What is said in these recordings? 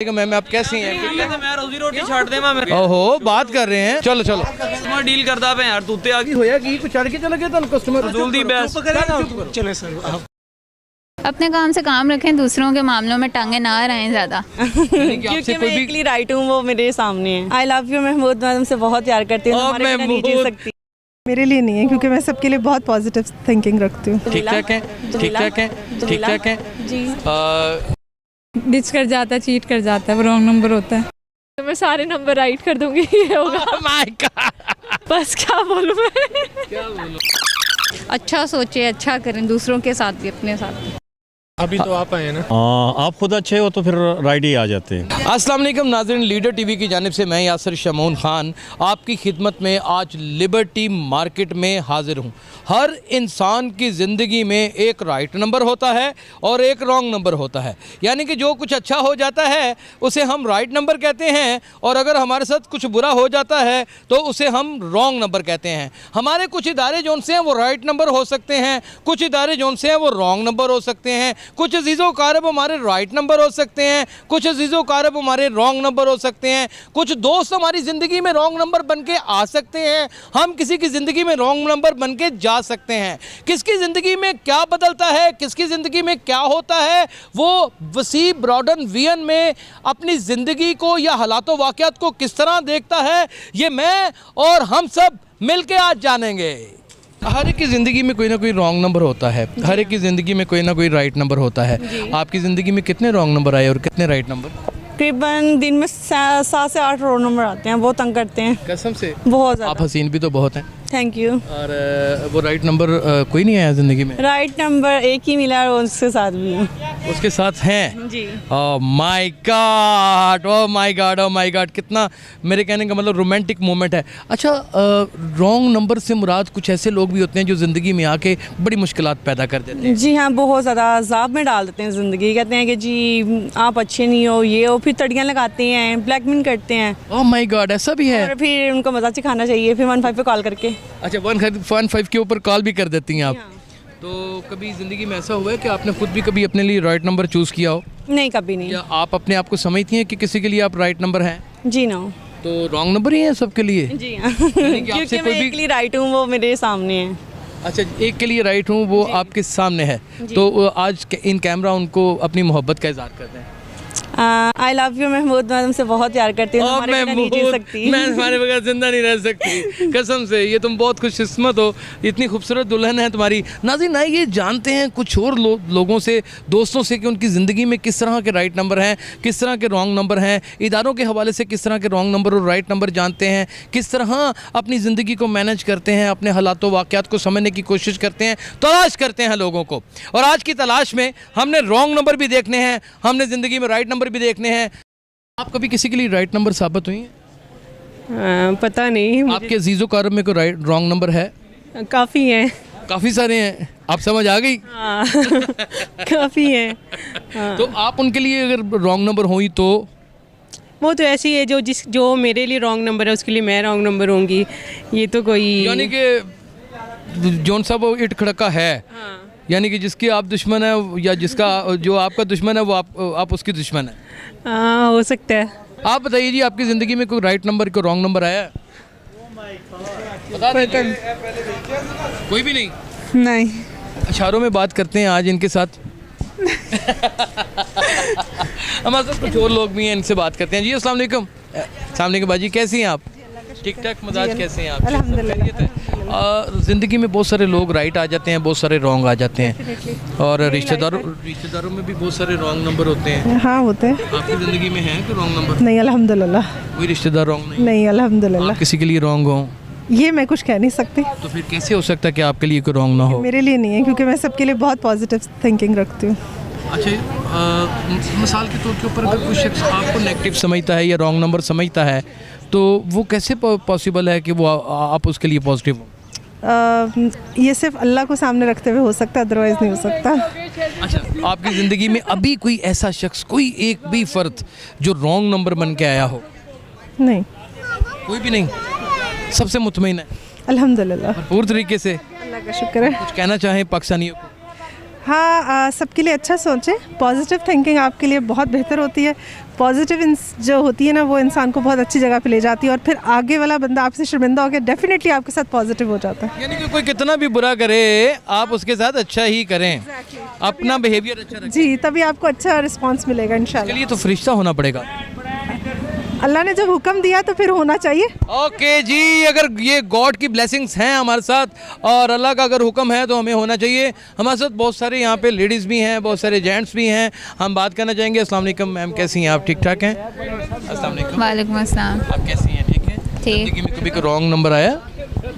Ma'am आप कैसी हैं? मैं रोजी रोटी छाड़ दे मैं ओहो बात कर रहे हैं, चलो चलो कस्टमर डील करता पे यार तू ते आ गई होया कि कुछ चढ़ के चले गए तो कस्टमर जल्दी बहस चले सर अपने काम से काम रखें, दूसरों के मामलों में टांगे ना रहें ज़्यादा। क्योंकि मैं एकली राइट हूँ, वो मेरे सामने है। आई लव यू महमूद, मैं तुमसे बहुत प्यार करती हूँ, तुम्हारे बिना नहीं जी सकती। मेरे लिए नहीं है क्योंकि मैं सबके लिए बहुत पॉजिटिव थिंकिंग रखती हूँ। ठीक ठाक है, ठीक ठाक है, ठीक ठाक है जी। डिच कर जाता है, चीट कर जाता है, वो रॉन्ग नंबर होता है। तो मैं सारे नंबर राइट कर दूंगी, ये होगा। माय गॉड बस क्या बोलूं मैं। क्या बोलूं? अच्छा सोचे, अच्छा करें, दूसरों के साथ भी अपने साथ भी। अभी तो आप आए ना। आप खुद अच्छे हो तो फिर राइट ही आ जाते हैं। अस्सलाम वालेकुम नाज़रीन, लीडर टीवी की जानिब से मैं यासर शमून खान आपकी खिदमत में आज लिबर्टी मार्केट में हाजिर हूँ। हर इंसान की ज़िंदगी में एक राइट नंबर होता है और एक रॉन्ग नंबर होता है, यानी कि जो कुछ अच्छा हो जाता है उसे हम राइट नंबर कहते हैं और अगर हमारे साथ कुछ बुरा हो जाता है तो उसे हम रॉन्ग नंबर कहते हैं। हमारे कुछ इदारे जौन से हैं वो राइट नंबर हो सकते हैं, कुछ इदारे जौन से हैं वो रॉन्ग नंबर हो सकते हैं, कुछ अजीज़ो कारब हमारे राइट नंबर हो सकते हैं, कुछ अजीज़ो कारब हमारे रॉन्ग नंबर हो सकते हैं, कुछ दोस्त हमारी ज़िंदगी में रॉन्ग नंबर बन के आ सकते हैं, हम किसी की ज़िंदगी में रॉन्ग नंबर बन के जा सकते हैं। किसकी ज़िंदगी में क्या बदलता है, किसकी ज़िंदगी में क्या होता है, वो वसी ब्रॉडन वियन में अपनी ज़िंदगी को या हालातों वाक़यात को किस तरह देखता है, ये मैं और हम सब मिल के आज जानेंगे। हर एक की ज़िंदगी में कोई ना कोई रॉन्ग नंबर होता है, हर एक की ज़िंदगी में कोई ना कोई राइट नंबर होता है। आपकी ज़िंदगी में कितने रॉन्ग नंबर आए और कितने राइट नंबर? तकरीबन दिन में 7 से 8 रोड नंबर आते हैं, बहुत तंग करते हैं कसम से बहुत ज़्यादा। आप हसीन भी तो बहुत हैं। Thank you. और वो राइट नंबर कोई नहीं आया ज़िंदगी में? राइट नंबर एक ही मिला और उसके साथ भी हूँ। उसके साथ हैं जी। Oh my God, oh my God, oh my God, कितना मेरे कहने का मतलब रोमांटिक मोमेंट है। अच्छा, रॉन्ग नंबर से मुराद कुछ ऐसे लोग भी होते हैं जो ज़िंदगी में आके बड़ी मुश्किलात पैदा कर देते हैं। जी हाँ, बहुत ज़्यादा अज़ाब में डाल देते हैं ज़िंदगी। कहते हैं कि जी आप अच्छे नहीं हो, ये हो, फिर तड़ियाँ लगाते हैं, ब्लैकमेल करते हैं। ओह माय गॉड, ऐसा भी है? और फिर उनको मज़ा सिखाना चाहिए, फिर 15 पे कॉल करके। अच्छा, 15 के ऊपर कॉल भी कर देती हैं आप? तो कभी ज़िंदगी में ऐसा हुआ है कि आपने खुद भी कभी अपने लिए राइट नंबर चूज़ किया हो? नहीं, कभी नहीं। या आप अपने आप को समझती हैं कि किसी के लिए आप राइट नंबर हैं? जी नो। तो रॉन्ग नंबर ही है सबके लिए? जी हाँ क्योंकि मैं एकली राइट हूँ, वो मेरे सामने है। अच्छा, एक के लिए राइट हूँ, वो आपके सामने है, तो आज इन कैमरा उनको अपनी मोहब्बत का इज़हार करते हैं। आई लव यू महमूद, मैं तुमसे बहुत प्यार करती हूँ, तुम्हारे बिना नहीं जी सकती। मैं तुम्हारे बगैर जिंदा नहीं रह सकती, कसम से। ये तुम बहुत खुशकिस्मत हो, इतनी खूबसूरत दुल्हन है तुम्हारी। नाज़रीन, ना ये जानते हैं कुछ और लोगों से, दोस्तों से, कि उनकी ज़िंदगी में किस तरह के राइट नंबर हैं, किस तरह के रॉन्ग नंबर हैं, इदारों के हवाले से किस तरह के रॉन्ग नंबर और राइट नंबर जानते हैं, किस तरह अपनी ज़िंदगी को मैनेज करते हैं, अपने हालातों वाक़यात को समझने की कोशिश करते हैं, तलाश करते हैं लोगों को। और आज की तलाश में हमने रॉन्ग नंबर भी देखने हैं, हमने ज़िंदगी में राइट नंबर भी देखने हैं। आप कभी किसी के लिए राइट नंबर साबित हुई हैं? पता नहीं, आपके अजीज़ो कारब में कोई राइट रॉन्ग नंबर है? काफ़ी है। काफ़ी सारे हैं, आप समझ आ गई? काफ़ी है। तो आप उनके लिए अगर रॉन्ग नंबर हुई तो? वो तो ऐसी है जो मेरे लिए रॉन्ग नंबर है उसके लिए मैं रॉन्ग नंबर होंगी, ये तो कोई, यानी कि जौन सा वो इट खड़का है, यानी कि जिसकी आप दुश्मन है या जिसका जो आपका दुश्मन है वो आप उसकी दुश्मन है। हो सकता है। आप बताइए जी, आपकी ज़िंदगी में कोई राइट नंबर कोई रॉन्ग नंबर आया है? बता दीजिए। कोई भी नहीं? नहीं। इशारों में बात करते हैं आज इनके साथ। हमारे साथ कुछ और लोग भी हैं, इनसे बात करते हैं। जी अस्सलाम वालेकुम। अस्सलाम वालेकुम बाजी, कैसी हैं आप? ठीक ठाक मिजाज, कैसे हैं आप? अल्हम्दुलिल्लाह। ज़िंदगी में बहुत सारे लोग राइट आ जाते हैं, बहुत सारे रॉन्ग आ जाते हैं, और रिश्तेदारों में भी बहुत सारे रॉन्ग नंबर होते हैं। हाँ होते हैं। आपकी ज़िंदगी में है कोई रॉन्ग नंबर? नहीं अल्हम्दुलिल्लाह। कोई रिश्तेदार रॉन्ग नहीं? नहीं अल्हम्दुलिल्लाह। किसी के लिए रॉन्ग हो? ये मैं कुछ कह नहीं सकती। तो फिर कैसे हो सकता है कि आपके लिए कोई रॉन्ग ना हो? मेरे लिए नहीं है क्योंकि मैं सबके लिए बहुत पॉजिटिव थिंकिंग रखती हूँ। अच्छा, मिसाल के तौर के ऊपर अगर कोई शख्स आपको नेगेटिव समझता है या रॉन्ग नंबर समझता है तो वो कैसे पॉसिबल है कि वो आप उसके लिए पॉजिटिव हो? ये सिर्फ अल्लाह को सामने रखते हुए हो सकता है, अदरवाइज़ नहीं हो सकता। अच्छा, आपकी ज़िंदगी में अभी कोई ऐसा शख्स, कोई एक भी फ़र्द जो रॉन्ग नंबर बन के आया हो? नहीं, कोई भी नहीं, सबसे मुतमईन है? अल्हम्दुलिल्लाह, पूरी तरीके से। अल्लाह का शुक्र है। कुछ कहना चाहें पाकिस्तानियों को? हाँ, सबके लिए अच्छा सोचें, पॉजिटिव थिंकिंग आपके लिए बहुत बेहतर होती है। पॉजिटिव जो होती है ना वो इंसान को बहुत अच्छी जगह पे ले जाती है और फिर आगे वाला बंदा आपसे शर्मिंदा होकर डेफिनेटली आपके साथ पॉजिटिव हो जाता है। यानी कि कोई कितना भी बुरा करे आप उसके साथ अच्छा ही करें, अपना बिहेवियर अच्छा रखें। जी, तभी आपको अच्छा रिस्पांस मिलेगा इसके इंशाल्लाह। लिए तो फरिश्ता होना पड़ेगा। अल्लाह ने जब हुक्म दिया तो फिर होना चाहिए। ओके जी, अगर ये गॉड की ब्लेसिंग्स हैं हमारे साथ और अल्लाह का अगर हुक्म है तो हमें होना चाहिए। हमारे साथ बहुत सारे यहाँ पे लेडीज़ भी हैं, बहुत सारे जेंट्स भी हैं। हम बात करना चाहेंगे। अस्सलाम वालेकुम मैम, कैसी हैं आप? ठीक ठाक हैं? अस्सलाम वालेकुम। वालेकुम अस्सलाम। आप कैसी हैं? ठीक है। ठीक। जिंदगी में कभी कोई रॉन्ग नंबर आया?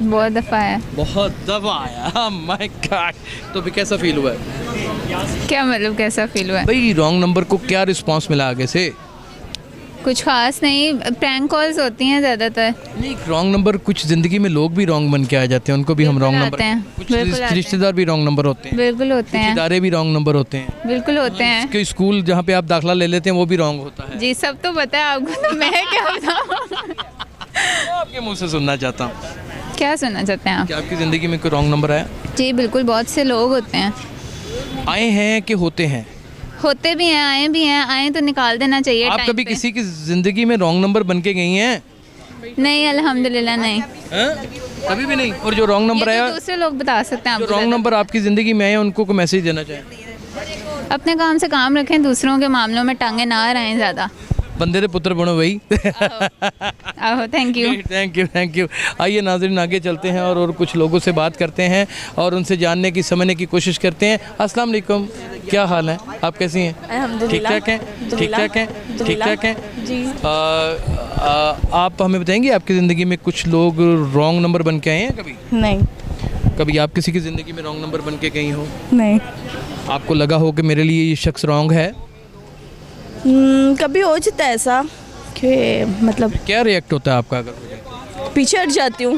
बहुत दफ़ा है। बहुत दफ़ा आया। My God. तो फिर कैसा फील हुआ है? क्या मतलब कैसा फील हुआ है? भाई रॉन्ग नंबर को क्या रिस्पांस मिला आगे से? कुछ खास नहीं, प्रैंक कॉल्स होती हैं ज़्यादातर। नहीं, रॉन्ग नंबर कुछ ज़िंदगी में लोग भी रॉन्ग बन के आ जाते हैं, उनको भी हम बिल्कुल रॉन्ग आते नंबर, हैं, कुछ बिल्कुल आते हैं। रिश्तेदार भी रॉन्ग नंबर होते हैं, बिल्कुल होते कुछ हैं, इदारे भी रॉन्ग नंबर होते हैं, बिल्कुल होते हैं। कि स्कूल जहाँ पे आप दाखिला ले लेते हैं वो भी रॉन्ग होता है। जी, सब तो पता है आपको, तो मैं क्या बताऊँ? मैं आपके मुंह से सुनना चाहता हूँ। क्या सुनना चाहते हैं आप? कि आपकी ज़िंदगी में कोई रॉन्ग नंबर आया? जी बिल्कुल, बहुत से लोग होते हैं। आए हैं कि होते हैं? होते भी हैं, आए भी हैं। आए तो निकाल देना चाहिए आप टाइम कभी पे। किसी की ज़िंदगी में रॉन्ग नंबर बन के गई हैं? नहीं, अल्हम्दुलिल्लाह नहीं। हैं? कभी भी नहीं। और जो रॉन्ग नंबर ये आया, तो दूसरे लोग बता सकते हैं जो आपको। रॉन्ग नंबर आपकी ज़िंदगी में आए उनको को मैसेज देना चाहिए। अपने काम से काम रखें, दूसरों के मामलों में टांगे ना रहें ज़्यादा। बंदे दे पुत्र बनो भाई। आहो, thank you. Thank you, thank you. आइए नाज़रीन, आगे चलते हैं और कुछ लोगों से बात करते हैं और उनसे जानने की, समझने की कोशिश करते हैं। अस्सलाम वालेकुम, क्या हाल है? आप कैसी हैं? ठीक ठाक हैं? ठीक ठाक हैं? ठीक ठाक हैं जी। आप हमें बताएंगे आपकी ज़िंदगी में कुछ लोग रॉन्ग नंबर बन के आए हैं कभी? नहीं। कभी आप किसी की ज़िंदगी में रॉन्ग नंबर बन के गई हो? नहीं। आपको लगा हो कि मेरे लिए ये शख्स रॉन्ग है? कभी हो जाता है ऐसा कि मतलब क्या रिएक्ट होता है आपका अगर हो जाए? पीछे हट जाती हूँ,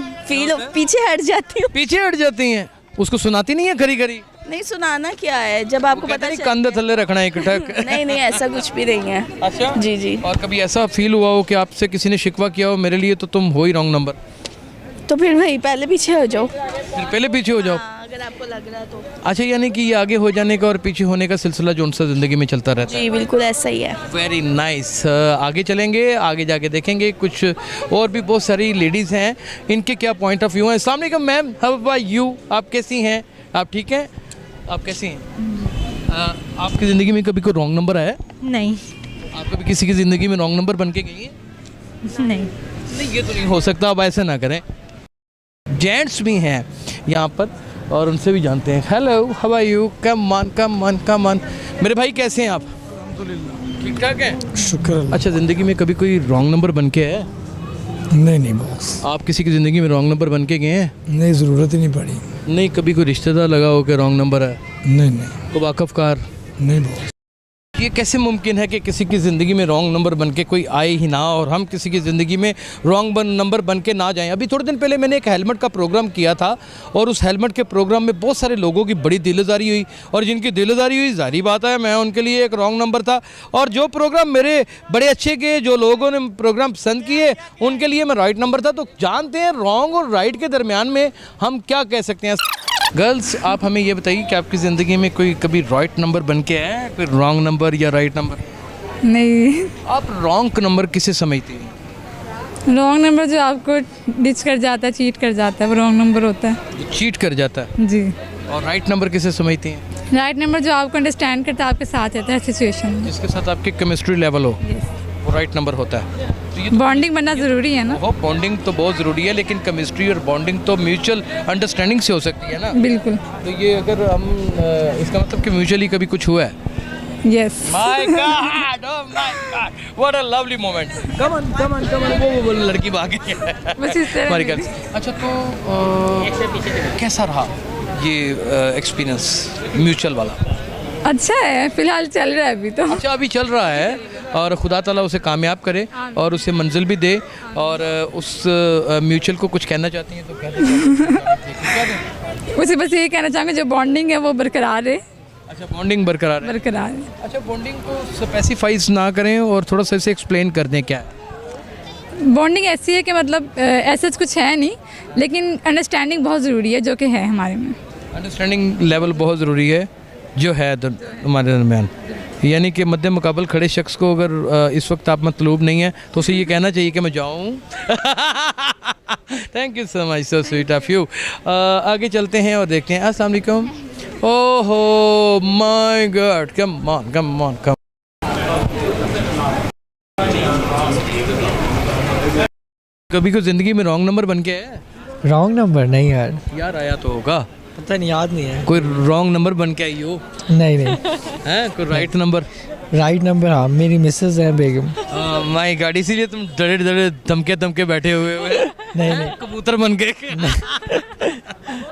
पीछे हट जाती हूँ। पीछे हट जाती हैं? उसको सुनाती नहीं है खरी खरी? नहीं, सुनाना क्या है जब आपको पता नहीं, कंधे थल्ले रखना है इकट्ठा। नहीं नहीं, ऐसा कुछ भी नहीं है। अच्छा जी जी। और कभी ऐसा फील हुआ हो कि आपसे किसी ने शिकवा किया हो मेरे लिए तो तुम हो ही रॉन्ग नंबर, तो फिर भाई पहले पीछे हो जाओ। फिर पहले पीछे हो जाओ? हाँ, अगर आपको लग रहा है तो। अच्छा, यानी कि ये आगे हो जाने का और पीछे होने का सिलसिला जो सा ज़िंदगी में चलता रहता है। जी बिल्कुल ऐसा ही है। Very nice. आगे चलेंगे, आगे जाके देखेंगे कुछ और भी बहुत सारी लेडीज़ हैं, इनके क्या पॉइंट ऑफ व्यू हैं। अस्सलाम वालेकुम मैम, हाउ आर यू? आप कैसी हैं? आप ठीक हैं? आप कैसी हैं? आपकी ज़िंदगी में कभी कोई रॉन्ग नंबर आया? नहीं। आप कभी किसी की ज़िंदगी में रॉन्ग नंबर बन के गई हैं? नहीं। नहीं, ये तो नहीं हो सकता। अब ऐसा ना करें। जेंट्स भी हैं यहाँ पर और उनसे भी जानते हैं। Hello, how are you? Come on. मेरे भाई कैसे हैं आप? ठीक ठाक हैं? शुक्र। अच्छा, ज़िंदगी में कभी कोई रॉन्ग नंबर बन के है? नहीं बॉस, आप किसी की ज़िंदगी में रॉन्ग नंबर बन के गए हैं? नहीं, ज़रूरत ही नहीं पड़ी। नहीं, कभी कोई रिश्तेदार लगा हो कि रॉन्ग नंबर है? नहीं को वाकफ़कार? नहीं बॉस। ये कैसे मुमकिन है कि किसी की ज़िंदगी में रॉन्ग नंबर बन के कोई आए ही ना और हम किसी की ज़िंदगी में रॉन्ग नंबर बन के ना जाएं? अभी थोड़े दिन पहले मैंने एक हेलमेट का प्रोग्राम किया था और उस हेलमेट के प्रोग्राम में बहुत सारे लोगों की बड़ी दिलदारी हुई और जिनकी दिलदारी हुई, जारी बात है मैं उनके लिए एक रॉन्ग नंबर था। और जो प्रोग्राम मेरे बड़े अच्छे के, जो लोगों ने प्रोग्राम पसंद किए, उनके लिए मैं राइट नंबर था। तो जानते हैं रॉन्ग और राइट के दरमियान में हम क्या कह सकते हैं। गर्ल्स, आप हमें ये बताइए कि आपकी ज़िंदगी में कोई कभी राइट नंबर बन के है, कोई रॉन्ग नंबर या राइट नंबर? नहीं। आप रॉन्ग नंबर किसे समझती हैं? रॉन्ग नंबर जो आपको डिच कर जाता है, चीट कर जाता है, वो रॉन्ग नंबर होता है। जो चीट कर जाता है। जी। और राइट नंबर किसे समझती हैं? राइट नंबर जो आपको अंडरस्टैंड करता है, आपके साथ रहता है सिचुएशन में। जिसके साथ आपकी केमिस्ट्री लेवल हो, वो राइट नंबर होता है। तो ये बॉन्डिंग बनना ज़रूरी है ना। वो बॉन्डिंग तो बहुत ज़रूरी है, लेकिन केमिस्ट्री और बॉन्डिंग तो म्यूचुअल अंडरस्टैंडिंग से हो सकती है ना। बिल्कुल। तो ये अगर हम इसका मतलब कि म्यूचुअली कभी कुछ हुआ है? Yes. My God, oh my God, what a lovely moment. Come on, वो लड़की भाग गई है। बस इस तरह हमारी की। गर्ल्स। अच्छा, तो कैसा रहा ये एक्सपीरियंस म्यूचुअल वाला? अच्छा है, फिलहाल चल रहा है अभी तो। अच्छा, अभी चल रहा है और खुदा ताला उसे कामयाब करे और उसे मंजिल भी दे। और उस म्यूचुअल को कुछ कहना चाहती हैं तो क्या दें? उसे बस ये कहना चाहूँगा, जो बॉन्डिंग है वो बरकरार रहे। अच्छा, बॉन्डिंग बरकरार है। बरकरार है। अच्छा, बॉन्डिंग को स्पेसिफाइज ना करें और थोड़ा सा इसे एक्सप्लेन कर दें क्या है? बॉन्डिंग ऐसी है कि मतलब ऐसा कुछ है नहीं, लेकिन अंडरस्टैंडिंग बहुत ज़रूरी है, जो कि है हमारे में। अंडरस्टैंडिंग लेवल बहुत ज़रूरी है जो है हमारे दरमियान। यानी कि मद्दे मुकाबल खड़े शख्स को अगर इस वक्त आप मतलूब नहीं है तो उसे ये कहना चाहिए कि मैं जाऊँ। Thank you so much, so sweet of you. आगे चलते हैं और देखते हैं। अस्सलाम वालेकुम। ओहो my God, come on come on come. कभी कोई ज़िंदगी में रॉन्ग नंबर बन के है? रॉन्ग नंबर नहीं यार, यार आया तो होगा, पता नहीं, याद नहीं है। कोई रॉन्ग नंबर बन के आई हो? नहीं नहीं, हैं कोई राइट नंबर? राइट नंबर, हाँ मेरी मिसेज है बेगम। माय गॉड, इसीलिए तुम डरे डरे धमके धमके बैठे हुए हो नहीं नहीं, कबूतर बन के।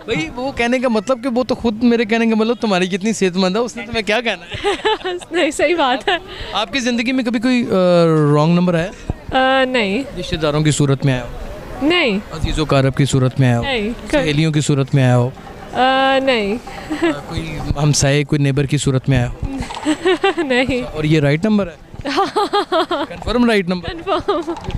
भाई वो कहने का मतलब कि वो तो खुद मेरे कहने का मतलब तुम्हारी कितनी सेहतमंद है, उसने तुम्हें क्या कहना है? नहीं, सही बात है। आपकी ज़िंदगी में कभी कोई रॉन्ग नंबर है? नहीं रिश्तेदारों की सूरत में आया हो, नहीं अजीज़ो कारब की सूरत में आया हो, नहीं सहेलियों की सूरत में आया हो, नहीं कोई हमसाए कोई नेबर की सूरत में आया हो? नहीं। और ये राइट नंबर है? Confirm right number?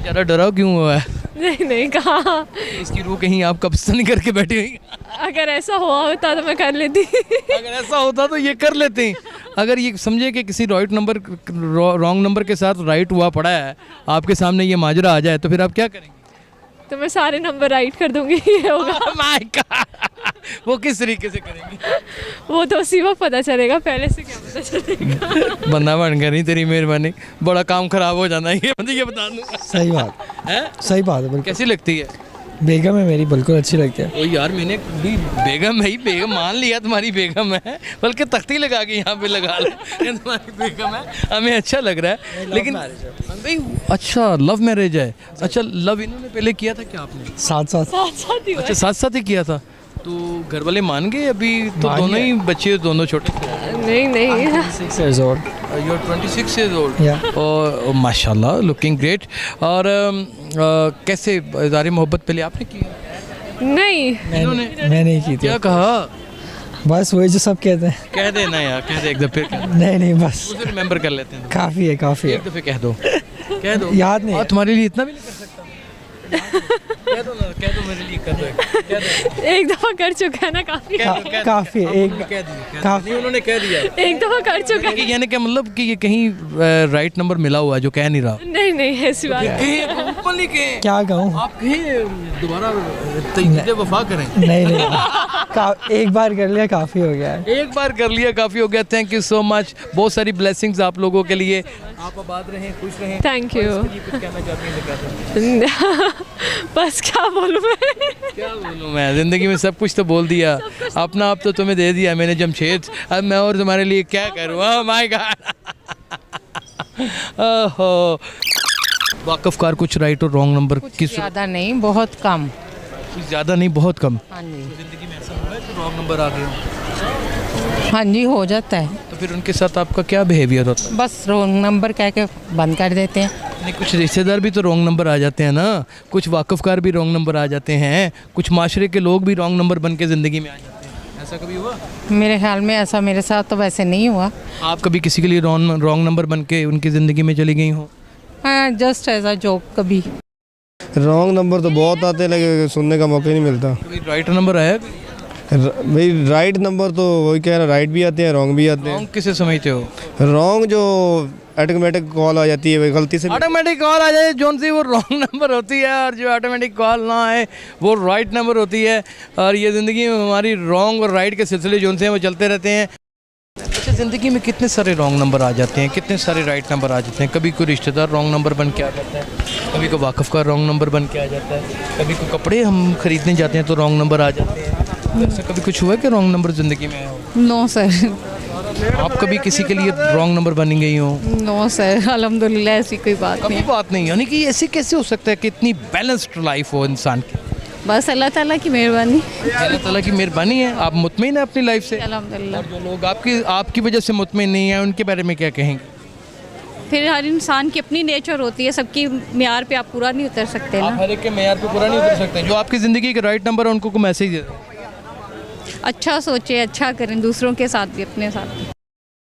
ज़्यादा डराव क्यों हुआ है? नहीं नहीं, कहा इसकी रूह कहीं आप कब्ज़ नहीं करके बैठी हुई? अगर ऐसा हुआ होता तो मैं कर लेती। अगर ऐसा होता तो ये कर लेते हैं। अगर ये समझे कि किसी राइट नंबर रॉन्ग नंबर के साथ राइट हुआ पड़ा है, आपके सामने ये माजरा आ जाए तो फिर आप क्या करेंगे? तो मैं सारे नंबर राइट कर दूंगी। ये होगा। माय गॉड, वो किस तरीके से करेंगे? वो तो उसी वक्त पता चलेगा, पहले से क्या पता चलेगा। बंदा बन गया, नहीं तेरी मेहरबानी, बड़ा काम खराब हो जाना है ये, मुझे ये बता दूँ। सही बात है, सही बात है बिल्कुल। कैसी लगती है? बेगम है मेरी, बिल्कुल अच्छी लगती है। ओ यार, मैंने भी बेगम है ही, बेगम मान लिया तुम्हारी बेगम है, बल्कि तख्ती लगा के यहाँ पे लगा ले तुम्हारी बेगम है, हमें अच्छा लग रहा है। लेकिन भाई अच्छा लव मैरिज है? अच्छा, लव इन्होंने पहले किया था क्या आपने? साथ साथ अच्छा साथ साथ ही किया था, तो घर वाले मान गए? अभी तो दोनों ही बच्चे, दोनों छोटे? नहीं नहीं, 6 years old। You are 26 years old। Yeah। और माशाल्लाह लुकिंग ग्रेट। और कैसे इज़हार मोहब्बत पहले आपने की? नहीं मैं नहीं की थी। क्या कहा? बस वही जो सब कहते हैं। कह देना यार, कह दे एक दफे, नहीं नहीं, बस उसे रिमेंबर कर लेते हैं। काफ़ी है, काफ़ी है। एक दफे कह दो, कह दो। याद नहीं है। और तुम्हारे लिए इतना भी नहीं कर सकता? कह दो ना, कह दो मेरे लिए, कर दो, कह दो। एक दफा कर चुका है ना, काफी। काफ़ी है, एक कह दिया, काफ़ी। उन्होंने कह दिया। एक दफा कर चुका है। यानी क्या मतलब कि ये कहीं राइट नंबर मिला हुआ है जो कह नहीं रहा? नहीं नहीं, ऐसी बात ओपनली कहें, क्या कहूँ? आप कहीं दोबारा तजदीद वफा करें। नहीं नहीं, एक बार कर लिया काफ़ी हो गया है। एक बार कर लिया काफ़ी हो गया। थैंक यू सो मच, बहुत सारी ब्लेसिंग्स आप लोगों के लिए। आप आबाद रहें, खुश रहें। Thank you. कुछ कहना चाहती हैं तो क्या? बस क्या बोलूँ मैं? क्या बोलूँ मैं, ज़िंदगी में सब कुछ तो बोल दिया, अपना आप तो तुम्हें दे दिया मैंने जमशेद, अब मैं और तुम्हारे लिए क्या करूँ? ओह माय गॉड। ओहो, वाकफ़कार कुछ राइट और रॉन्ग नंबर की ज़्यादा नहीं, बहुत कम। कुछ ज़्यादा नहीं, बहुत कम। हाँ जी, ज़िंदगी में ऐसा हुआ है कि रॉन्ग नंबर आ गया? हाँ जी, हो जाता है। तो फिर उनके साथ आपका क्या बिहेवियर होता है? बस रॉन्ग नंबर कह के बंद कर देते हैं। नहीं, कुछ रिश्तेदार भी तो रॉन्ग नंबर आ जाते हैं ना, कुछ वाकफ़कार भी रॉन्ग नंबर आ जाते हैं, कुछ माशरे के लोग भी रॉन्ग नंबर बन के ज़िंदगी में आ जाते हैं। ऐसा कभी हुआ? मेरे ख्याल में ऐसा मेरे साथ तो वैसे नहीं हुआ। आप कभी किसी के लिए रॉन्ग नंबर बन के उनकी ज़िंदगी में चली गई हो? हाँ, जस्ट एज अ जोक कभी। रॉन्ग नंबर तो बहुत आते हैं, लेकिन सुनने का मौका ही नहीं मिलता। कभी राइट नंबर आया? भाई राइट नंबर तो वही कह रहा, राइट भी आते हैं, रॉन्ग भी आते हैं। रॉन्ग किसे समझते हो? रॉन्ग जो ऑटोमेटिक कॉल आ जाती है, वही गलती से। ऑटोमेटिक कॉल आ जाए जोन सी, वो रॉन्ग नंबर होती है, और जो ऑटोमेटिक कॉल ना आए वो राइट नंबर होती है। और ये ज़िंदगी में हमारी रॉन्ग और राइट के सिलसिले जोन से हैं वो चलते रहते हैं। अच्छा, ज़िंदगी में कितने सारे रॉन्ग नंबर आ जाते हैं, कितने सारे राइट नंबर आ जाते हैं। कभी कोई रिश्तेदार रॉन्ग नंबर बन के आ जाता है, कभी कोई वाकफ़ का रॉन्ग नंबर बन के आ जाता है, कभी कोई कपड़े हम ख़रीदने जाते हैं तो रॉन्ग नंबर आ जाते हैं। ऐसा कभी कुछ हुआ है कि रॉन्ग नंबर ज़िंदगी में आया हो? No sir. आप कभी किसी के लिए रॉन्ग नंबर बनी गई हो? नो सर, अल्हम्दुलिल्लाह ऐसी कोई बात कभी बात नहीं। यानी कि ऐसे कैसे हो सकता है कि इतनी बैलेंस्ड लाइफ हो इंसान की? बस अल्लाह ताला की मेहरबानी। अल्लाह ताला की मेहरबानी है। आप मुतमईन हैं अपनी लाइफ से? अल्हम्दुलिल्लाह। और जो लोग आपकी वजह से मुतमईन नहीं हैं उनके बारे में क्या कहेंगे? फिर हर इंसान की अपनी नेचर होती है, सबकी म्यार पे आप पूरा नहीं उतर सकते आप ना। हर एक के मेयार पे पूरा नहीं उतर सकते। जो आपकी ज़िंदगी के राइट नंबर है उनको को मैसेज दे दो। अच्छा सोचे, अच्छा करें, दूसरों के साथ भी अपने साथ भी।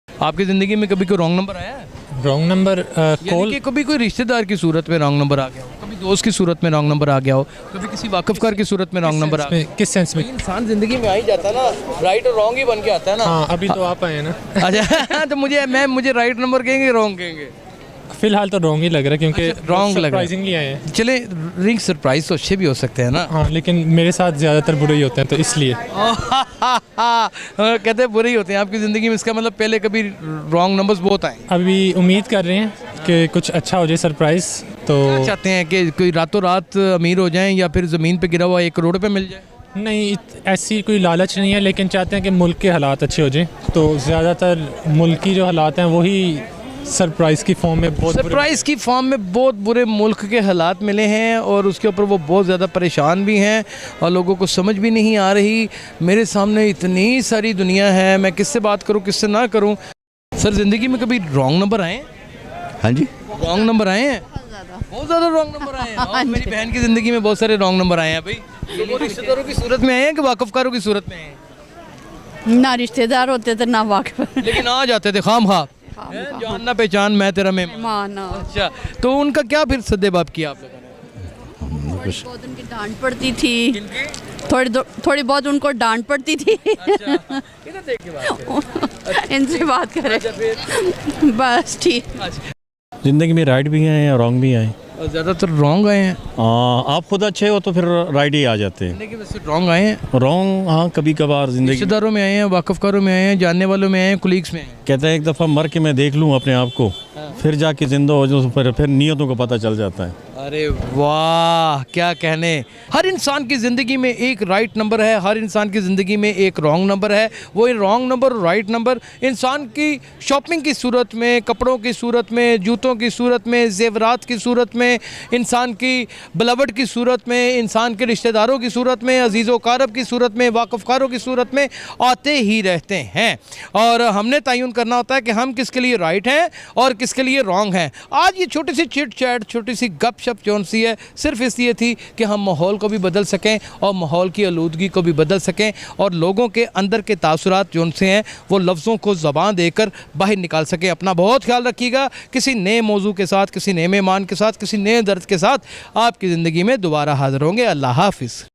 आपकी ज़िंदगी में कभी कोई रॉन्ग नंबर आया है? रॉन्ग नंबर यानी कि कभी कोई रिश्तेदार की सूरत में रॉन्ग नंबर आ गया हो? कभी दोस्त की सूरत में रॉन्ग नंबर आ गया हो, कभी किसी वाकफकार की सूरत में रॉन्ग नंबर आ गया? किस सेंस में? इंसान जिंदगी में आ ही जाता है ना, राइट और रॉन्ग ही बन के आता है ना। हाँ, अभी तो आप आए हैं ना। अच्छा तो मुझे राइट नंबर कहेंगे रॉन्ग कहेंगे? फिलहाल तो रॉन्ग ही लग रहा है क्योंकि रॉन्ग लग रहा है। सरप्राइजिंगली आए हैं। चले, रिंग सरप्राइज तो अच्छे भी हो सकते हैं ना। हाँ, लेकिन मेरे साथ ज़्यादातर बुरे ही होते हैं तो इसलिए। कहते हैं बुरे ही होते हैं आपकी ज़िंदगी में, इसका मतलब पहले कभी रॉन्ग नंबर्स बहुत आए? अभी उम्मीद कर रहे हैं कि कुछ अच्छा हो जाए सरप्राइज़। तो चाहते हैं कि कोई रातों रात अमीर हो जाएं या फिर ज़मीन पे गिरा हुआ 1 करोड़ पे मिल जाए? नहीं, ऐसी कोई लालच नहीं है, लेकिन चाहते हैं कि मुल्क के हालात अच्छे हो जाएं। तो ज़्यादातर मुल्क की जो हालात हैं वही सरप्राइज़ की फॉर्म में सरप्राइज़ की फॉर्म में बहुत बुरे मुल्क के हालात मिले हैं और उसके ऊपर वो बहुत ज़्यादा परेशान भी हैं और लोगों को समझ भी नहीं आ रही। मेरे सामने इतनी सारी दुनिया है, मैं किससे बात करूं किससे ना करूं। सर, ज़िंदगी में कभी रॉन्ग नंबर आए हैं? हाँ जी, रॉन्ग नंबर आए हैं? बहुत ज़्यादा रॉन्ग नंबर आए हैं। और मेरी बहन की ज़िंदगी में बहुत सारे रॉन्ग नंबर आए हैं भाई। वो रिश्तेदारों की सूरत में आए हैं कि वाकफकारों की सूरत में आए हैं? ना रिश्तेदार होते थे ना वाकफ लेकिन आ जाते थे खाम खा, जान ना पहचान मैं तेरा मेहमान। अच्छा, तो उनका क्या फिर सद्देबाब किया आप लोगों ने? बहुत उनकी डांट पड़ती थी, थोड़ी बहुत उनको डांट पड़ती थी। इनसे बात करें बस ठीक। ज़िंदगी में राइट भी आए हैं रॉन्ग भी आए हैं। और ज़्यादातर रॉन्ग आए हैं। आप खुद अच्छे हो तो फिर राइट ही आ जाते हैं। लेकिन वैसे रॉन्ग आए हैं? रॉन्ग हाँ, कभी कभार ज़िंदगी। रिश्तेदारों में आए हैं, वाकफकारों में आए हैं, जानने वालों में आए हैं, कुलीग्स में आए हैं। कहते हैं एक दफ़ा मर के मैं देख लूँ अपने आप को, फिर जाके जिंदा हो जाऊँ, फिर नियतों को पता चल जाता है। अरे वाह, क्या कहने। हर इंसान की ज़िंदगी में एक राइट नंबर है, हर इंसान की ज़िंदगी में एक रॉन्ग नंबर है। वो रॉन्ग नंबर और राइट नंबर इंसान की शॉपिंग की सूरत में, कपड़ों की सूरत में, जूतों की सूरत में, जेवरात की सूरत में, इंसान की बिलवड की सूरत में, इंसान के रिश्तेदारों की सूरत में, अजीज़ व कारब की सूरत में, वाकफकारों की सूरत में आते ही रहते हैं। और हमने तयन करना होता है कि हम किसके लिए राइट हैं और किसके लिए रॉन्ग हैं। आज ये छोटी सी चिट चैट, छोटी सी गपशप जौन सी है, सिर्फ इसलिए थी कि हम माहौल को भी बदल सकें और माहौल की आलूदगी को भी बदल सकें और लोगों के अंदर के तासुरात जौन से हैं वो लफ्ज़ों को ज़बान देकर बाहर निकाल सकें। अपना बहुत ख्याल रखिएगा। किसी नए मौजू के साथ, किसी नए मेहमान के साथ, किसी नए दर्द के साथ आपकी ज़िंदगी में दोबारा हाज़िर होंगे। अल्लाह हाफ़िज़।